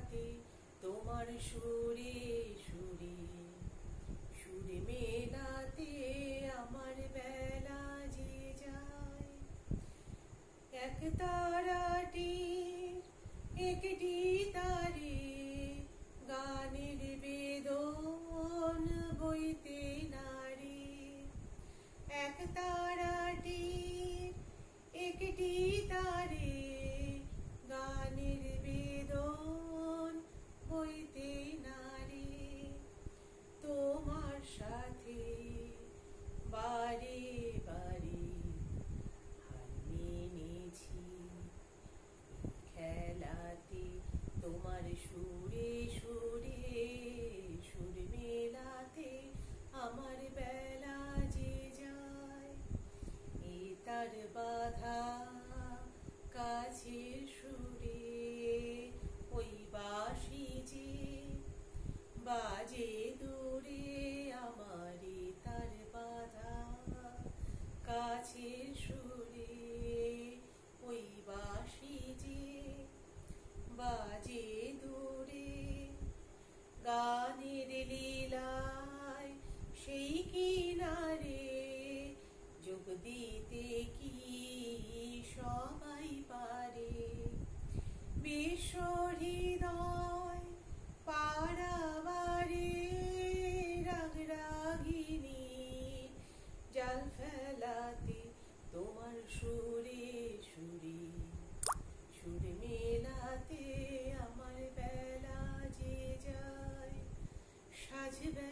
মেলাতে তোমার সুরে সুরে, সুরে মেলাতে আমার বেলা যে যায়। এক তারাটির একটি তারে গানের বেদন বইতে নারে। এক তারাটির একটি তারে গানের বেদন বইতে নারে। তোমার সাথে বারে বারে হার মেনেছি খেলাতে তোমার সুরে সুরে, সুর মেলাতে আমার বেলা যে যায়। এ তার বাধা কাছের সুরে, ওই বাঁশি যে বাজে দূরে আমার। তার বাধা কাছের সুরে, ওই বাঁশি যে বাজে দূরে। গানের লীলায় সেই কিনারে যোগ দিতে কি সবাই পারে। বিশ্ব হৃদয় পারাবারে রাগ রাগিনী জাল ফেলাতে তোমার সুরে সুরে, সুর মেলাতে আমার বেলা যে যায়। সাজবে